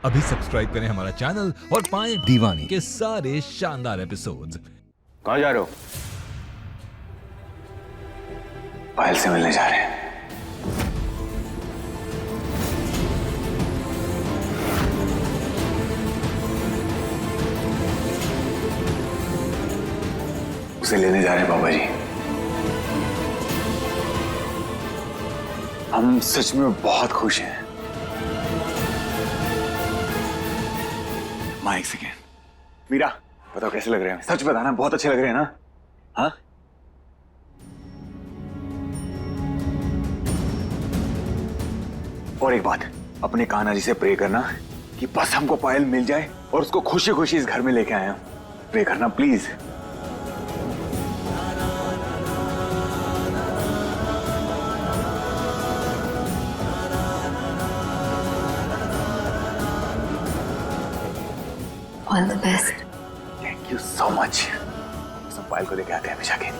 अभी सब्सक्राइब करें हमारा चैनल और पाएं दीवानी के सारे शानदार एपिसोड्स। कहाँ जा रहे हो? पायल से मिलने जा रहे हैं। उसे लेने जा रहे हैं बाबा जी। हम सच में बहुत खुश हैं। माँ एक सेकेंड। मीरा बताओ कैसे लग रहे हैं? सच बताना, बहुत अच्छे लग रहे हैं ना? हाँ? और एक बात, अपने कान्हा जी से प्रे करना कि बस हमको पायल मिल जाए और उसको खुशी खुशी इस घर में लेके आए। प्रे करना please. All the best. Thank you so much. सब पायल को लेके आते हैं हमेशा के।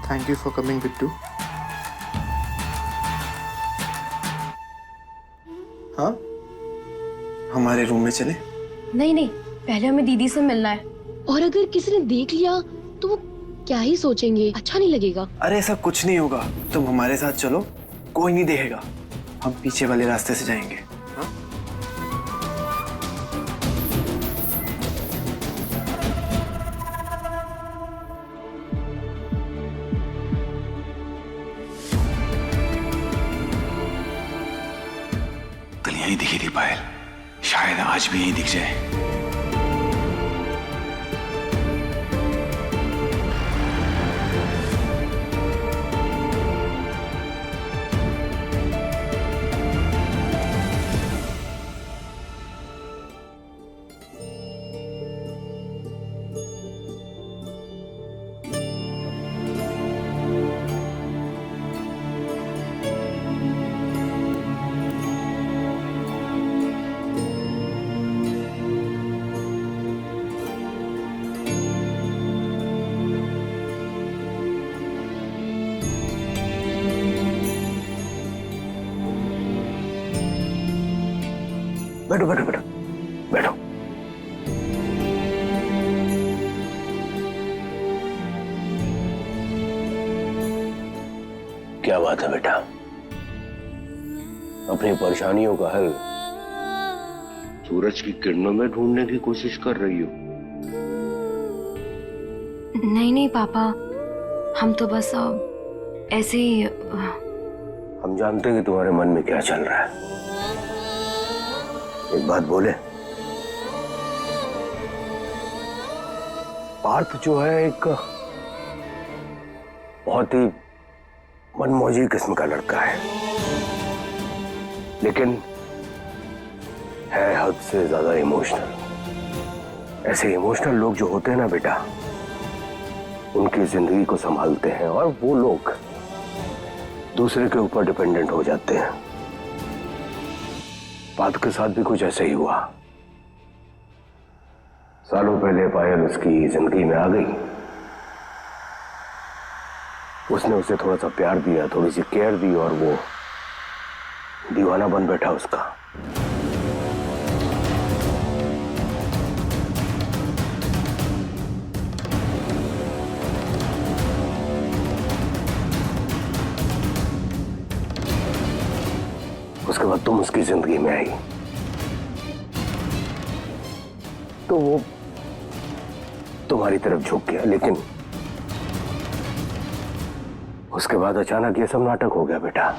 Thank you for coming, Bittu. हाँ, हमारे रूम में चले? नहीं नहीं, पहले हमें दीदी से मिलना है। और अगर किसी ने देख लिया तो वो क्या ही सोचेंगे? अच्छा नहीं लगेगा। अरे ऐसा कुछ नहीं होगा, तुम हमारे साथ चलो, कोई नहीं देखेगा। हम पीछे वाले रास्ते से जाएंगे। हाँ? कल यहीं दिखी थी पायल, शायद आज भी यहीं दिख जाए। बैठो बैठो बैठो बैठो। क्या बात है बेटा? अपनी परेशानियों का हल सूरज की किरणों में ढूंढने की कोशिश कर रही हो? नहीं नहीं पापा, हम तो बस ऐसे ही। हम जानते हैं कि तुम्हारे मन में क्या चल रहा है। एक बात बोले, पार्थ जो है एक बहुत ही मनमौजी किस्म का लड़का है, लेकिन है हद से ज्यादा इमोशनल। ऐसे इमोशनल लोग जो होते हैं ना बेटा, उनकी जिंदगी को संभालते हैं और वो लोग दूसरे के ऊपर डिपेंडेंट हो जाते हैं। पार्थ के साथ भी कुछ ऐसा ही हुआ। सालों पहले पायल उसकी जिंदगी में आ गई। उसने उसे थोड़ा सा प्यार दिया, थोड़ी सी केयर दी और वो दीवाना बन बैठा उसका। उसके बाद तुम उसकी जिंदगी में आई तो वो तुम्हारी तरफ झुक गया, लेकिन उसके बाद अचानक ये सब नाटक हो गया बेटा।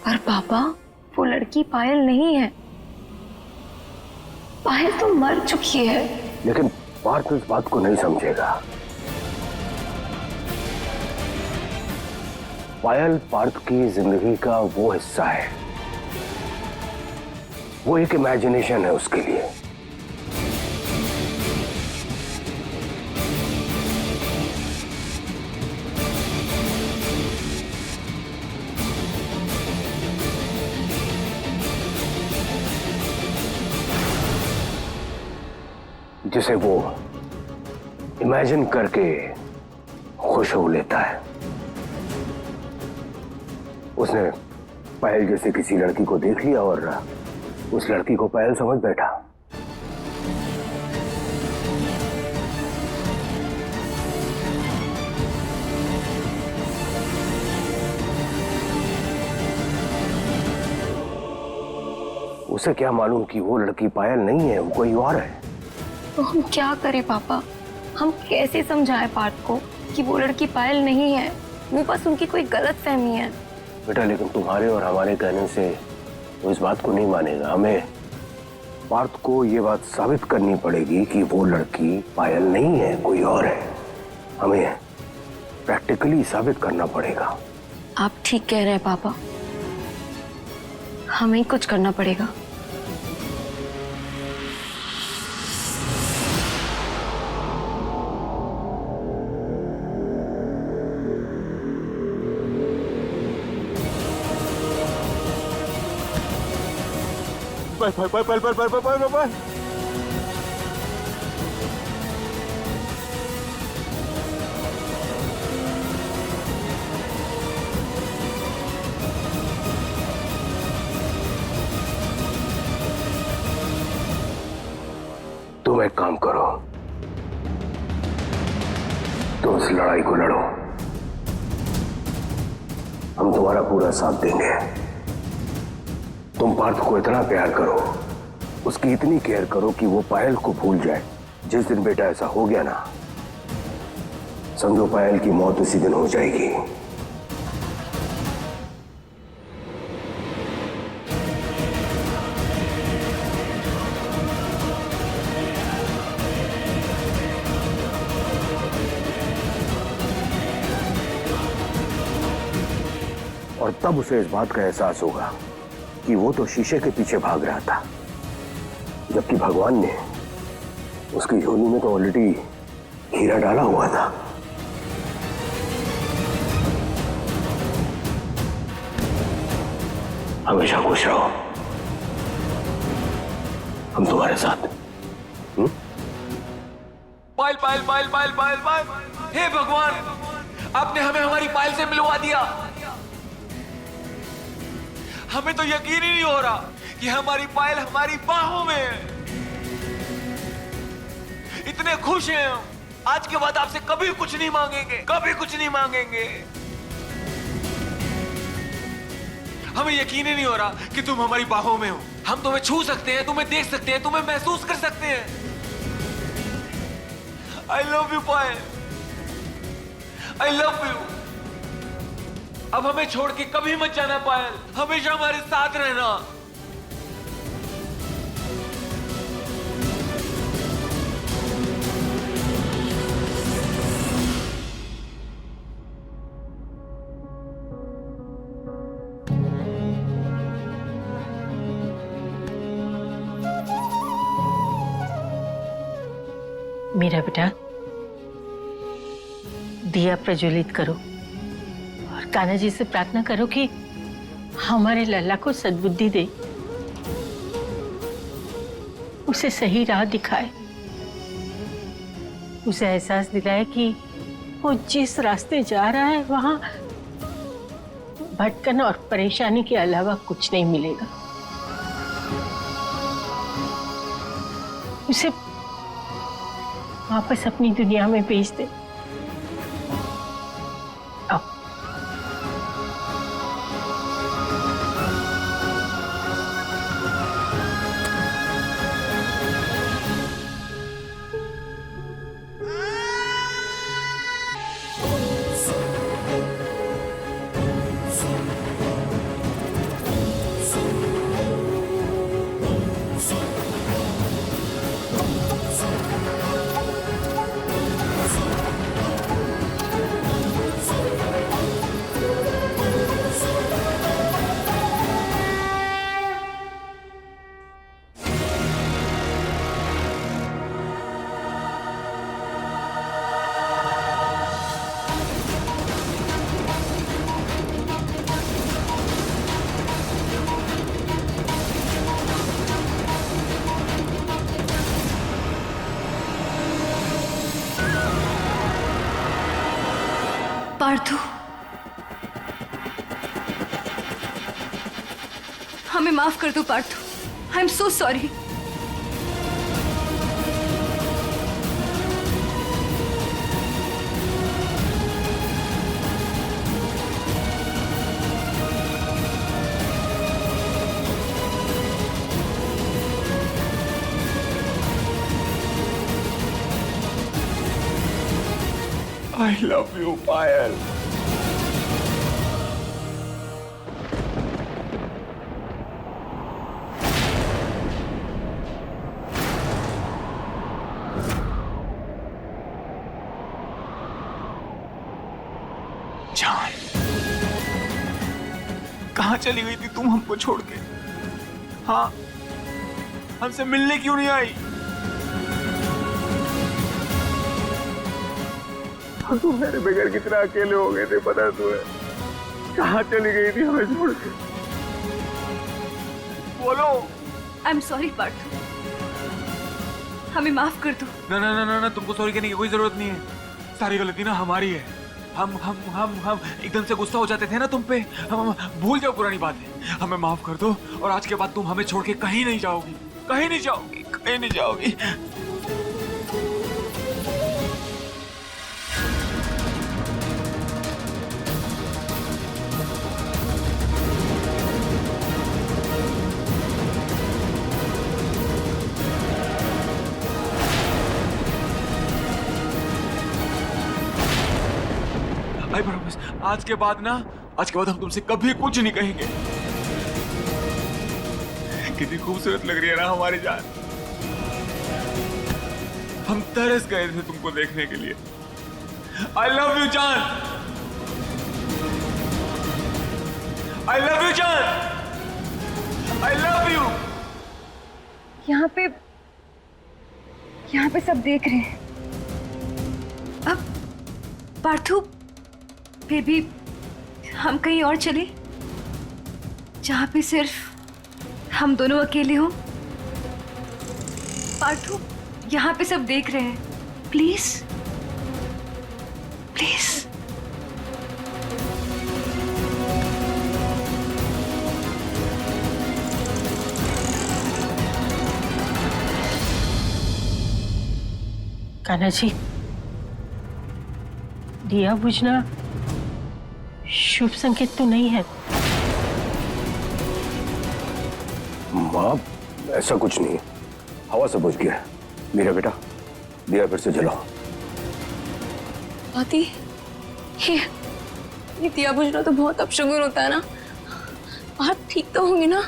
पर पापा, वो लड़की पायल नहीं है। पायल तो मर चुकी है। लेकिन पार्थ इस बात को नहीं समझेगा। पायल पार्थ की जिंदगी का वो हिस्सा है, वो एक इमेजिनेशन है उसके लिए। जिसे वो इमेजिन करके खुश हो लेता है। उसने पायल जैसे किसी लड़की को देख लिया और उस लड़की को पायल समझ बैठा। उसे क्या मालूम कि वो लड़की पायल नहीं है, वो कोई और है। तो हम क्या करें पापा? हम कैसे समझाएं पार्थ को कि वो लड़की पायल नहीं है? वो बस उनकी कोई गलत फहमी है। बेटा, लेकिन तुम्हारे और हमारे कहने से वो इस बात को नहीं मानेगा। हमें पार्थ को ये बात साबित करनी पड़ेगी कि वो लड़की पायल नहीं है, कोई और है। हमें प्रैक्टिकली साबित करना पड़ेगा। आप ठीक कह रहे हैं पापा, हमें कुछ करना पड़ेगा। तुम एक काम करो, तुम इस लड़ाई को लड़ो, हम तुम्हारा पूरा साथ देंगे। तुम पार्थ को इतना प्यार करो, उसकी इतनी केयर करो कि वो पायल को भूल जाए। जिस दिन बेटा ऐसा हो गया ना, समझो पायल की मौत उसी दिन हो जाएगी। और तब उसे इस बात का एहसास होगा कि वो तो शीशे के पीछे भाग रहा था, जबकि भगवान ने उसकी झोली में तो ऑलरेडी हीरा डाला हुआ था। हमेशा खुश रहो, हम तुम्हारे साथ। पायल पायल पायल पायल पायल पायल, हे भगवान, आपने हमें हमारी पायल से मिलवा दिया। हमें तो यकीन ही नहीं हो रहा कि हमारी पायल हमारी बाहों में है। इतने खुश हैं हम, आज के बाद आपसे कभी कुछ नहीं मांगेंगे, कभी कुछ नहीं मांगेंगे। हमें यकीन ही नहीं हो रहा कि तुम हमारी बाहों में हो। हम तुम्हें छू सकते हैं, तुम्हें देख सकते हैं, तुम्हें महसूस कर सकते हैं। I love you Payal, I love you. अब हमें छोड़ के कभी मत जाना पायल, हमेशा हमारे साथ रहना। मेरा बेटा, दिया प्रज्वलित करो और कान्हा जी से प्रार्थना करो कि हमारे लल्ला को सद्बुद्धि दे, उसे सही राह दिखाए, उसे एहसास दिलाए कि वो जिस रास्ते जा रहा है वहां भटकन और परेशानी के अलावा कुछ नहीं मिलेगा। उसे वापस अपनी दुनिया में भेज दे। आओ। पार्थु, हमें माफ कर दो Parthu. I am so sorry. I love you, Payal. जान, कहाँ चली गई थी तुम हमको छोड़ के? हाँ, हमसे मिलने क्यों नहीं आई? तुम मेरे बगैर कितना अकेले हो गए थे पता तुम्हें? कहाँ चली गई थी हमें छोड़ के? बोलो। आई एम सॉरी पार्थु, हमें माफ कर दो। ना ना ना ना ना, तुमको सॉरी कहने की कोई जरूरत नहीं है। सारी गलती ना हमारी है। हम एकदम से गुस्सा हो जाते थे ना तुम पे। हम भूल जाओ पुरानी बातें। हमें माफ कर दो और आज के बाद तुम हमें छोड़ के कहीं नहीं जाओगी, कहीं नहीं जाओगी, कहीं नहीं जाओगी। आई प्रॉमिस, आज के बाद हम तुमसे कभी कुछ नहीं कहेंगे। कितनी खूबसूरत लग रही है ना हमारी जान। हम तरस गए थे तुमको देखने के लिए। आई लव यू जान। आई लव यू जान। I love you. यहाँ पे सब देख रहे हैं। अब पार्थु, फिर भी हम कहीं और चले जहाँ पे सिर्फ हम दोनों अकेले हों। पार्थु, यहाँ पे सब देख रहे हैं। Please please. कान्हा जी, दिया बुझना शुभ संकेत तो नहीं है। माँ, ऐसा कुछ नहीं, हवा से बुझ गया। मेरा बेटा, दिया फिर से जलाओ। आती, ये दिया बुझना तो बहुत अपशगुन होता है ना। बात ठीक तो होगी ना?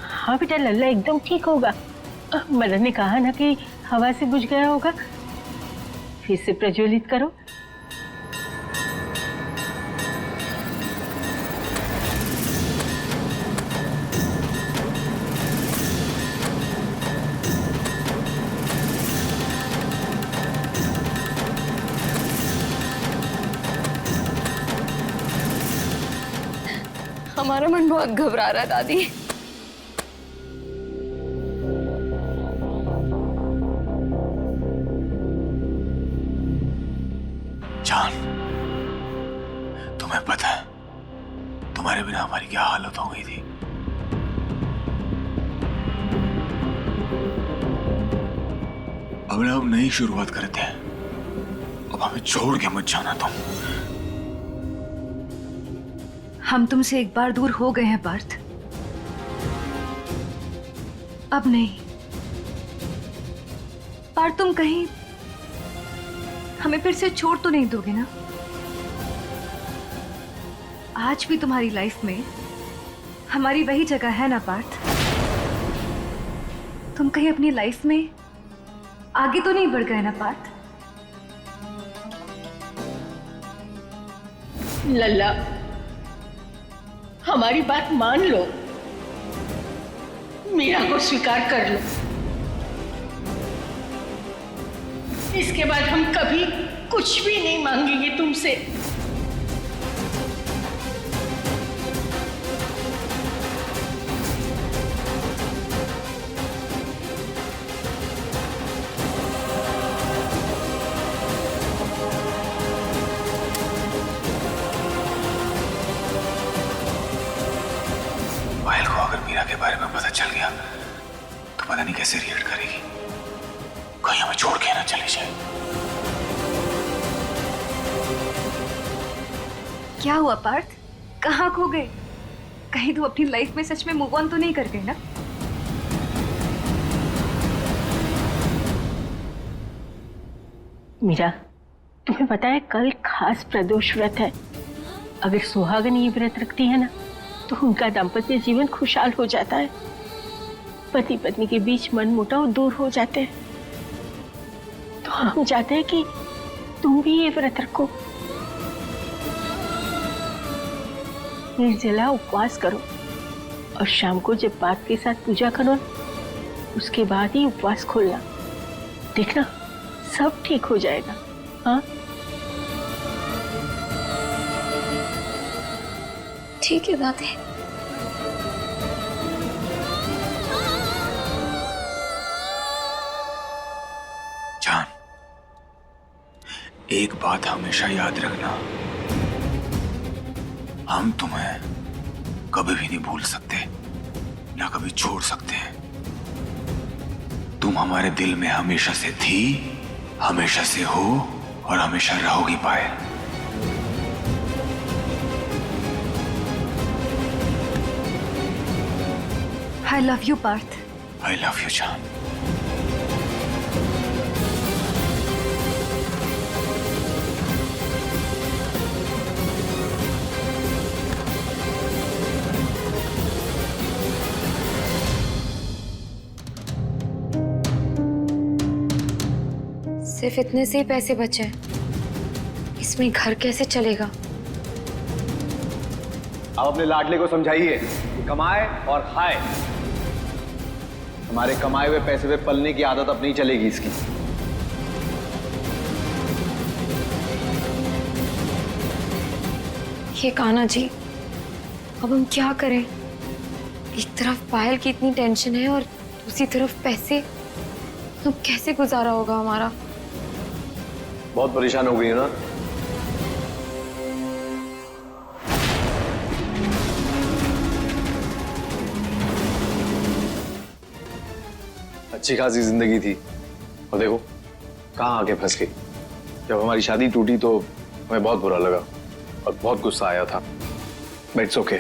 हाँ बेटा, लल्ला एकदम ठीक होगा। मदन ने कहा ना कि हवा से बुझ गया होगा। फिर से प्रज्वलित करो। हमारा मन बहुत घबरा रहा है दादी। जान, तुम्हें पता है तुम्हारे बिना हमारी क्या हालत हो गई थी। अब ना हम नई शुरुआत करते हैं। अब हमें छोड़ के मत जाना तुम। हम तुमसे एक बार दूर हो गए हैं पार्थ, अब नहीं। पार्थ तुम कहीं हमें फिर से छोड़ तो नहीं दोगे ना? आज भी तुम्हारी लाइफ में हमारी वही जगह है ना पार्थ? तुम कहीं अपनी लाइफ में आगे तो नहीं बढ़ गए ना पार्थ? लल्ला, हमारी बात मान लो, मीरा को स्वीकार कर लो। इसके बाद हम कभी कुछ भी नहीं मांगेंगे तुमसे। पायल को अगर मीरा के बारे में पता चल गया तो पता नहीं कैसे रिएक्ट करेगी। कहीं हमें छोड़ के ना चली जाए। क्या हुआ पार्थ, कहाँ खो गए? कहीं तुम अपनी लाइफ में सच में मूव ऑन तो नहीं कर गए ना? मीरा, तुम्हें पता है कल खास प्रदोष व्रत है। अगर सुहागन ये व्रत रखती है ना तो उनका दाम्पत्य जीवन खुशहाल हो जाता है। पति पत्नी के बीच मनमुटाव दूर हो जाते हैं। तो हम चाहते हैं कि तुम भी ये व्रत रखो। निर्जला उपवास करो और शाम को जब पाठ के साथ पूजा करो उसके बाद ही उपवास खोलना। देखना सब ठीक हो जाएगा। हाँ, ठीक है दादी। जान, एक बात हमेशा याद रखना, हम तुम्हें कभी भी नहीं भूल सकते, ना कभी छोड़ सकते हैं। तुम हमारे दिल में हमेशा से थी, हमेशा से हो और हमेशा रहोगी पायल। I love you Partha. I love you जान। सिर्फ इतने से ही पैसे बचे हैं, इसमें घर कैसे चलेगा? आप अपने लाडले को समझाइए कि कमाए और खाए। हमारे कमाए हुए पैसे पे पलने की आदत अब नहीं चलेगी इसकी। ये कान्हा जी, अब हम क्या करें? एक तरफ पायल की इतनी टेंशन है और दूसरी तरफ पैसे, तो कैसे गुजारा होगा हमारा? बहुत परेशान हो गई है ना? अच्छी खासी जिंदगी थी और देखो कहाँ आके फंस गई। जब हमारी शादी टूटी तो हमें बहुत बुरा लगा और बहुत गुस्सा आया था। बट इट्स ओके,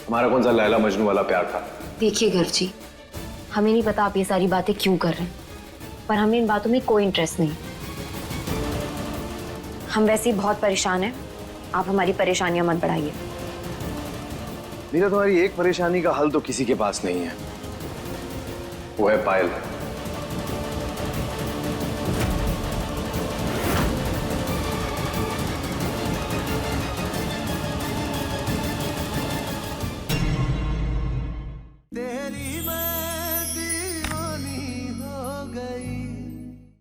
हमारा कौन सा लैला मजनू वाला प्यार था। देखिए घर जी, हमें नहीं पता आप ये सारी बातें क्यों कर रहे हैं, पर हमें इन बातों में कोई इंटरेस्ट नहीं। हम वैसे ही बहुत परेशान हैं, आप हमारी परेशानियां मत बढ़ाइए। मीरा, तुम्हारी एक परेशानी का हल तो किसी के पास नहीं है, वो है पायल।